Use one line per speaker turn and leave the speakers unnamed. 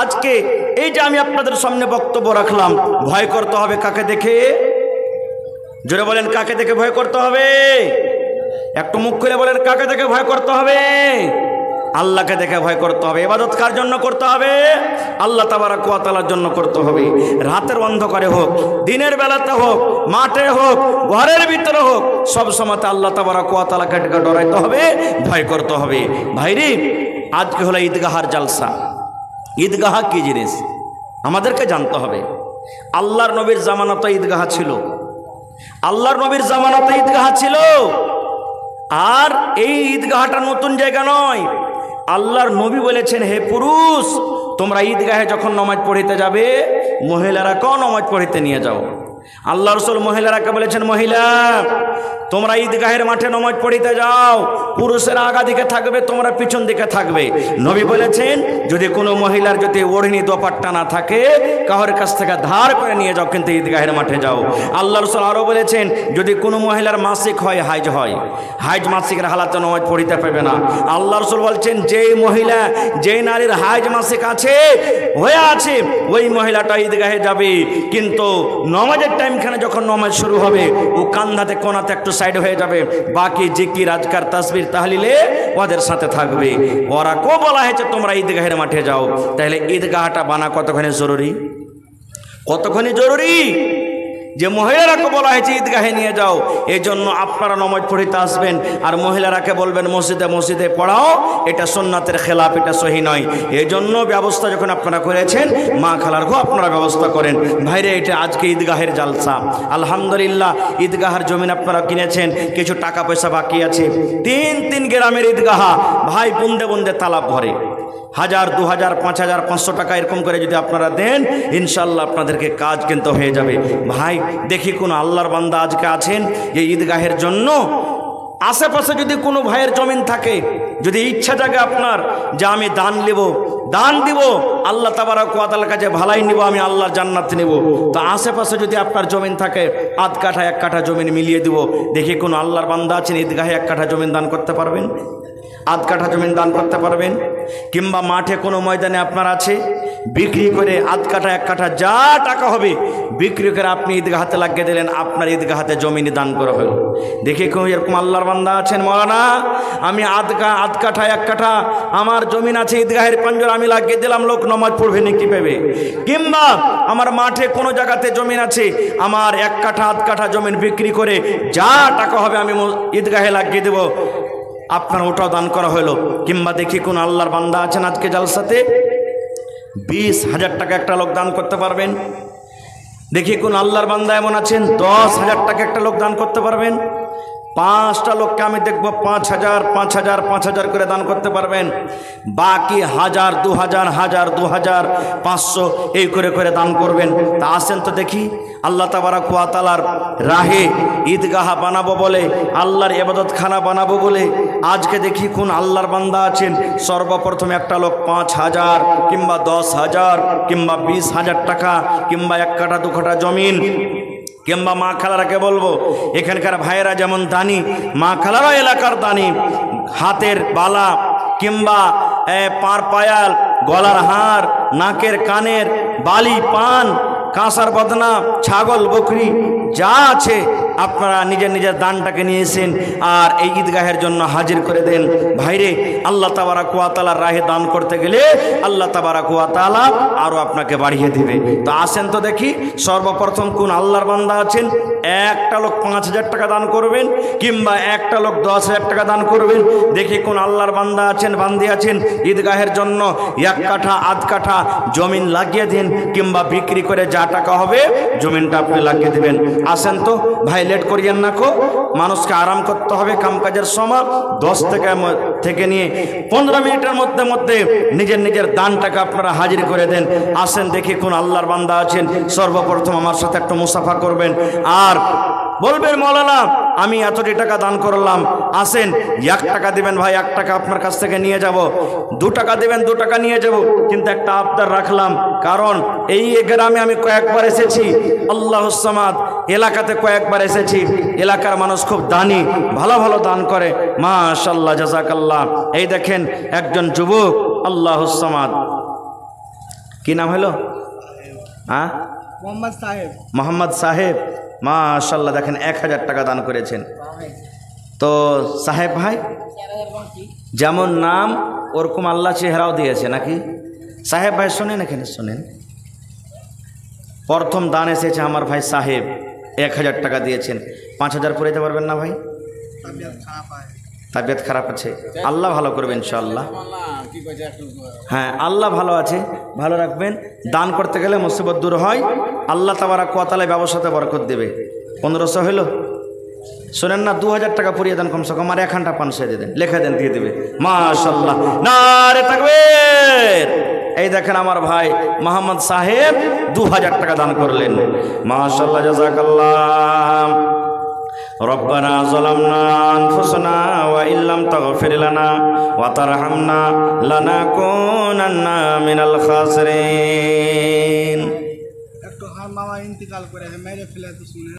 আজকে এই যে আমি আপনাদের সামনে বক্তব্য রাখলাম, ভয় করতে হবে কাকে দেখে? জোরে বলেন, কাকে দেখে ভয় করতে হবে? একটু মুখ খুলে বলেন, কাকে দেখে ভয় করতে হবে? আল্লাহকে দেখে ভয় করতে হবে। ইবাদত কার জন্য করতে হবে? আল্লাহ তাবারক ওয়া তাআলার জন্য করতে হবে। রাতের অন্ধকারে হোক, দিনের বেলাতে হোক, মাঠে হোক, ঘরের ভিতরে হোক, সব সময়তে আল্লাহ তাবারক ওয়া তাআলাকে ডরাইতে হবে, ভয় করতে হবে। ভাইরে, আজকে হলো ঈদগাহার জালসা। ঈদগাহ কি জিনিস আমাদেরকে জানতে হবে। আল্লাহর নবীর জামানাতে ঈদগাহ ছিল, আল্লাহর নবীর জামানাতে ঈদগাহ ছিল। আর এই ঈদগাহটা নতুন জায়গা নয়। আল্লাহর নবী বলেছেন, হে পুরুষ, তোমরা ঈদগাহে যখন নামাজ পড়িতে যাবে, মহিলারাকেও নামাজ পড়িতে নিয়ে যাও। আল্লাহ রাসূল মহিলারাকে বলেছেন, মহিলা তোমরা ঈদগাহের মাঠে নামাজ পড়িতে যাও, পুরুষেরা আগা দিকে থাকবে, তোমরা পিছন দিকে থাকবে। নবী বলেছেন, যদি কোনো মহিলার যদি ওড়নি দোপাট্টা না থাকে, কাহর কাছ থেকে ধার করে নিয়ে যাও, কিন্তু ঈদগাহের মাঠে যাও। আল্লাহ রাসূল আরও বলেছেন, যদি কোনো মহিলার মাসিক হয়, হাইজ হয়, হাইজ মাসিকের হালাতে নামাজ পড়িতে পারবে না। আল্লাহ রাসূল বলছেন, যেই মহিলা, যেই নারীর হাইজ মাসিক আছে, হয়ে আছে, ওই মহিলাটা ঈদগাহে যাবে, কিন্তু নামাজের টাইমখানে যখন নামাজ শুরু হবে, ও কান্ধাতে কোনাতে একটু সাইড হয়ে যাবে, বাকি জিকির আজকার তাসবির তাহলিলে ওদের সাথে থাকবে। ওরা কো বলা হয়েছে তোমরা ঈদগাহের মাঠে যাও। তাহলে ঈদগাহটা বানা কতখানি জরুরি, কতখানি জরুরি যে মহিলারাকে বলা হয়েছে ঈদগাহে নিয়ে যাও। এই জন্য আপনারা নামাজ পড়িতে আসবেন, আর মহিলারাকে বলবেন মসজিদে মসজিদে পড়াও, এটা সুন্নাতের খেলাফ, এটা সহি নয়। এই জন্য ব্যবস্থা যখন আপনারা করেছেন, মা খালার ঘর আপনারা ব্যবস্থা করেন। ভাইরে, এটা আজকে ঈদগাহের জালসা। আলহামদুলিল্লাহ, ঈদগাহের জমিন আপনারা কিনেছেন, কিছু টাকা পয়সা বাকি আছে। তিন গ্রামের ঈদগাহ, ভাই বুন্দে বুন্দে তালাব ভরে। 1000, 2000, 5000, 500 টাকা এরকম করে যদি আপনারা দেন, ইনশাল্লাহ আপনাদেরকে কাজ কিন্তু হয়ে যাবে। ভাই দেখি কোন আল্লাহর বান্দা আজকে আছেন যে ঈদগাহের জন্য আশেপাশে যদি কোনো ভাইয়ের জমিন থাকে, যদি ইচ্ছা জাগে আপনার যে আমি দান নেব, দান দিব, আল্লাহ তাবারক ওয়া তাআলার কাছে ভালাই নিব, আমি আল্লাহর জান্নাত নেব, তো আশেপাশে যদি আপনার জমিন থাকে, আধ কাঠা 1 কাঠা জমিন মিলিয়ে দিব। দেখি কোন আল্লাহর বান্দা আছেন ঈদগাহে 1 কাঠা জমিন দান করতে পারবেন, আধ কাঠা জমিন দান করতে পারবেন? কিংবা মাঠে কোনো ময়দানে আপনার আছে, বিক্রি করে আধ কাঠা 1 কাঠা যা টাকা হবে বিক্রি করে আপনি ঈদগাহাতে লাগিয়ে দিলেন, আপনার ঈদগাহাতে জমিনে দান করা হলো। দেখে কেউ এরকম আল্লাহর বান্দা আছেন, মাওলানা আমি আধ কাঠা 1 কাঠা আমার জমিন আছে, ঈদগাহের পাঞ্জর আমি লাগিয়ে দিলাম, লোক নামাজ পড়বে নাকি পাবে? কিংবা আমার মাঠে কোনো জায়গাতে জমিন আছে, আমার 1 কাঠা আধ কাঠা জমিন বিক্রি করে যা টাকা হবে আমি ঈদগাহে লাগিয়ে দেব, আপনার ওটাও দান করা হলো। কিংবা দেখি কোন আল্লাহর বান্দা আছেন আজকে জালসাতে 20,000 টাকা একটা লোক দান করতে পারবেন? দেখি কোন আল্লাহর বান্দা এমন আছেন 10,000 টাকা একটা লোক দান করতে পারবেন? 5টা লোককে আমি দেখব 5,000, 5,000, 5,000 করে দান করতে পারবেন। বাকি 1,000, 2,000, 1,000, 2,000, 500 এই করে করে দান করবেন। তা আসেন তো দেখি, আল্লাহ তাবারক ওয়া তাআলার রাহে ঈদগাহ বানাবো বলে, আল্লাহর ইবাদতখানা বানাবো বলে আজকে দেখি কোন আল্লাহর বান্দা আছেন, সর্বপ্রথম একটা লোক 5,000 কিংবা 10,000 কিংবা 20,000 টাকা কিংবা 1 কাঠা 2 কাঠা জমিন, কিংবা মা খালারাকে বলবো, এখানকার ভাইয়েরা যেমন দানি, মা খালারা এলাকার দানি, হাতের বালা কিংবা পার পায়াল, গলার হার, নাকের কানের বালি, পান, কাঁসার বদনা, ছাগল বকরি যা আছে আপনারা নিজের নিজের দানটাকে নিয়েছেন আর এই ঈদগাহের জন্য হাজির করে দেন। ভাইরে, আল্লাহ তাবারক ওয়া তাআলার রাহে দান করতে গেলে আল্লাহ তাবারক ওয়া তাআলা আরও আপনাকে বাড়িয়ে দেবে। তো আসেন তো দেখি, সর্বপ্রথম কোন আল্লাহর বান্দা আছেন একটা লোক 5,000 টাকা দান করবেন কিংবা একটা লোক 10,000 টাকা দান করবেন? দেখি কোন আল্লাহর বান্দা আছেন, বান্দি আছেন ঈদগাহের জন্য 1 কাঠা আধ কাঠা জমিন লাগিয়ে দিন, কিংবা বিক্রি করে যা টাকা হবে জমিনটা আপনি লাগিয়ে দেবেন। আসেন তো ভাই, লেট করিয়েন না কো, মানুষকে আরাম করতে হবে, কামকাজের সময় 10 থেকে নিয়ে 15 মিনিটের মধ্যে মধ্যে নিজের নিজের দানটাকে আপনারা হাজির করে দেন। আসেন দেখি কোন আল্লাহর বান্দা আছেন, সর্বপ্রথম আমার সাথে একটু মুসাফা করবেন আর বলবেন, মাওলানা আমি এতটি টাকা দান করলাম। আসেন 1 টাকা দিবেন ভাই, 1 টাকা আপনার কাছ থেকে নিয়ে যাব, 2 টাকা দিবেন, 2 টাকা নিয়ে যাব, কিন্তু একটা আবদার রাখলাম, কারণ এই গ্রামে আমি কয়েকবার এসেছি, আল্লাহুস সামাদ এলাকাতে কয়েকবার এসেছি, এলাকার মানুষ খুব দানি, ভালো ভালো দান করে, মাশাআল্লাহ জাযাকাল্লাহ। এই দেখেন একজন যুবক, আল্লাহুস সামাদ কি নাম হলো? হ্যাঁ,
মোহাম্মদ সাহেব।
মোহাম্মদ সাহেব, মাশাআল্লাহ, দেখেন 1000 টাকা দান করেছেন। তো সাহেব ভাই যেমন নাম ওরকম আল্লাহ চেহারাও দিয়েছে নাকি? সাহেব ভাই শোনেন, এখানে শোনেন, প্রথম দান এসেছে আমার ভাই সাহেব, 1000 টাকা দিয়েছেন। 5000 করে দিতে পারবেন না ভাই? তাবিয়ত খারাপ আছে, আল্লাহ ভালো করবেন ইনশাআল্লাহ। হ্যাঁ, আল্লাহ ভালো আছে, ভালো রাখবেন। দান করতে গেলে মুসিবত দূর হয়, আল্লাহ তাবারাক ওয়া তাআলা ব্যবসাতে বরকত দেবে। 1500 হলো, শোনেন না, 2000 টাকা পুরিয়ে দেন কমসে কম, আর 1 ঘন্টা পান সে দেন, লেখা দেন, দিয়ে দেবে। মাশাআল্লাহ, নারে তাকবীর। এই দেখেন আমার ভাই মোহাম্মদ সাহেব 2000 টাকা দান করলেন। মাশাআল্লাহ, জাযাকাল্লাহ। রব্বানা যালামনা আনফুসানা ওয়া ইল্লাম তাগফির লানা ওয়া তারহামনা লানাকুনান্না মিনাল খাসিরিন।
একটু হার মামা ইন্তেকাল করে মেরে ফেলে তো শুনে